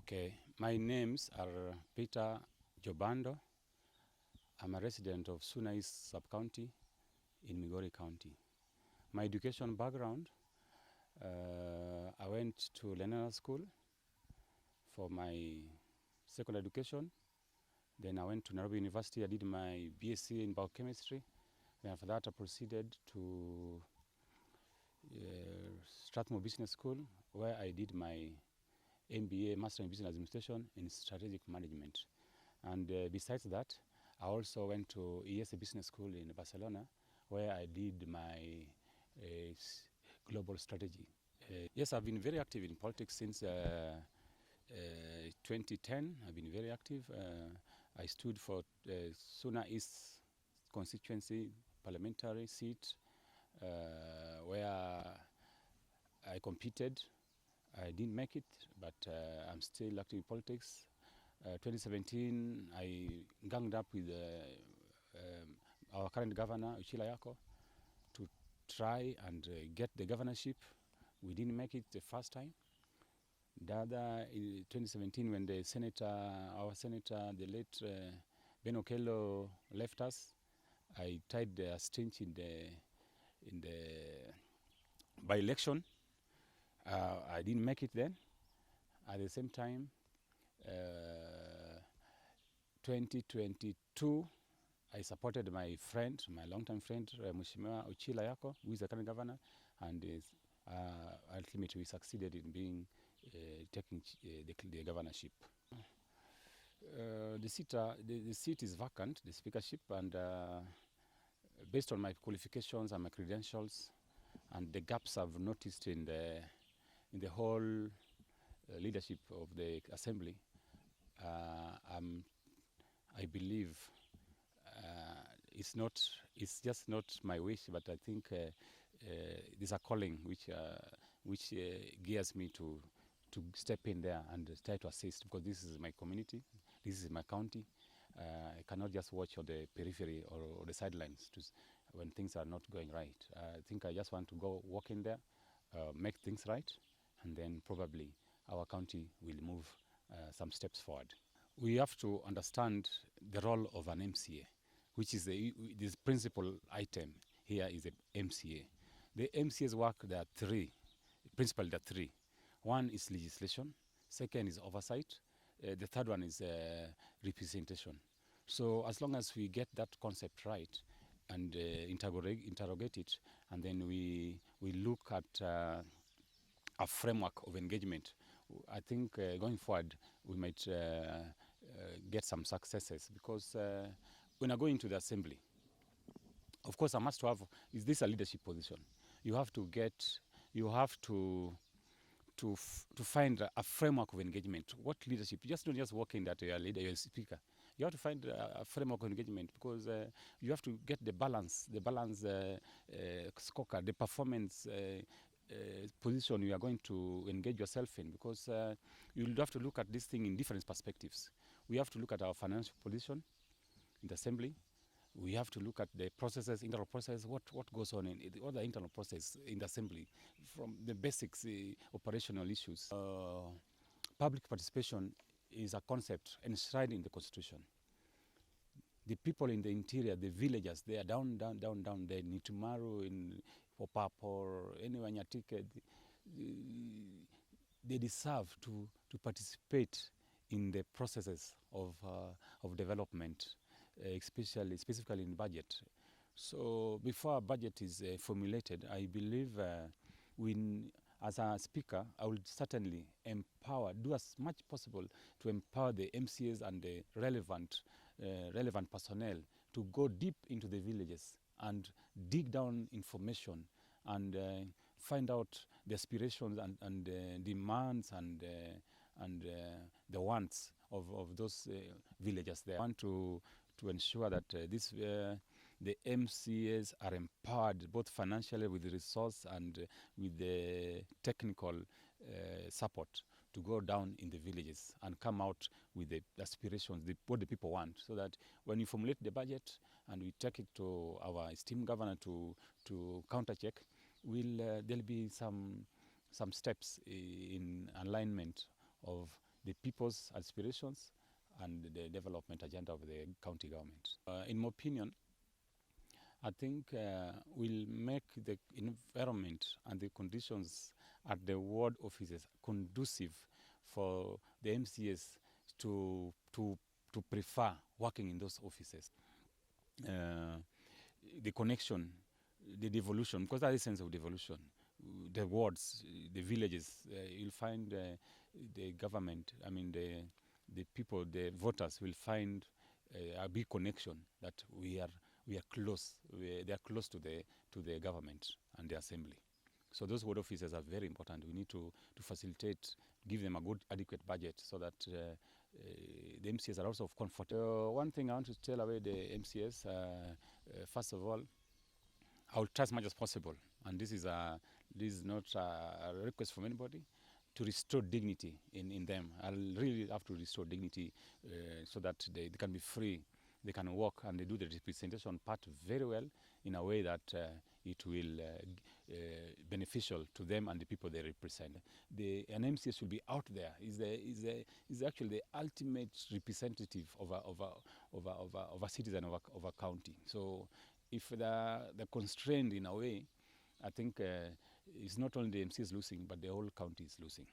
Okay, my names are Peter Jobando. I'm a resident of Suna East Sub-County in Migori County. My education background, I went to Lenana School for my secondary education. Then I went to Nairobi University. I did my BSc in biochemistry. Then after that, I proceeded to Strathmore Business School, where I did my MBA, Master in Business Administration in Strategic Management. And besides that, I also went to ESA Business School in Barcelona, where I did my global strategy. Yes, I've been very active in politics since 2010. I've been very active. I stood for Suna East constituency parliamentary seat, where I competed. I didn't make it, but I'm still active in politics. 2017, I ganged up with our current governor, Uchila Yako, to try and get the governorship. We didn't make it the first time. The other, in 2017, when the senator, our senator, the late Ben Okello left us, I tied a stitch in the by-election. I didn't make it then. At the same time, 2022, I supported my friend, my longtime friend, Mheshimiwa Uchila Yako, who is the current governor, and ultimately we succeeded in being taking the governorship. The seat is vacant, the speakership, and based on my qualifications and my credentials and the gaps I've noticed in the whole leadership of the assembly, I believe it's just not my wish, but I think there's a calling which gears me to step in there and try to assist, because this is my community, this is my county. I cannot just watch on the periphery or the sidelines when things are not going right. I think I just want to go walk in there, make things right, and then probably our county will move some steps forward. We have to understand the role of an MCA, which is this principal item here is the MCA. The MCA's work, there are three. Principally, there are three. One is legislation, second is oversight, the third one is representation. So as long as we get that concept right and interrogate it, and then we look at a framework of engagement, I think going forward we might get some successes, because when I go into the assembly, of course I must have, is this a leadership position? You have to find a framework of engagement. What leadership? You just don't just walk in that you're a leader, you're a speaker. You have to find a framework of engagement, because you have to get the balance scorecard, the performance position you are going to engage yourself in, because you'll have to look at this thing in different perspectives. We have to look at our financial position in the assembly. We have to look at the processes, internal process, what goes on in what the internal process in the assembly, from the basics, operational issues. Public participation is a concept enshrined in the Constitution. The people in the interior, the villagers, they are down there, Nitumaru, in Opap, or anywhere Nyatike, they deserve to participate in the processes of development, specifically in budget. So before a budget is formulated, I believe as a speaker, I will certainly do as much possible to empower the MCAs and the relevant personnel to go deep into the villages and dig down information and find out the aspirations and demands and the wants of those villagers there. I want to ensure that the MCAs are empowered both financially with the resource and with the technical support to go down in the villages and come out with the aspirations, what the people want, so that when we formulate the budget and we take it to our esteemed governor to countercheck, there'll be some steps in alignment of the people's aspirations and the development agenda of the county government. In my opinion, I think will make the environment and the conditions at the ward offices conducive for the MCAs to prefer working in those offices. The connection, the devolution, because that is sense of devolution. The wards, the villages, you'll find the government, I mean the people, the voters will find a big connection that we are close. They are close to the government and the assembly. So those ward officers are very important. We need to facilitate, give them a good, adequate budget so that the MCAs are also of comfort. One thing I want to tell away the MCAs, first of all, I will try as much as possible, and this is not a request from anybody, to restore dignity in them. I'll really have to restore dignity so that they can be free, they can work, and they do the representation part very well in a way that it will beneficial to them and the people they represent. An MCA should be out there. Is actually the ultimate representative of a citizen of a county. So if they're constrained in a way, I think it's not only the MCs losing, but the whole county is losing.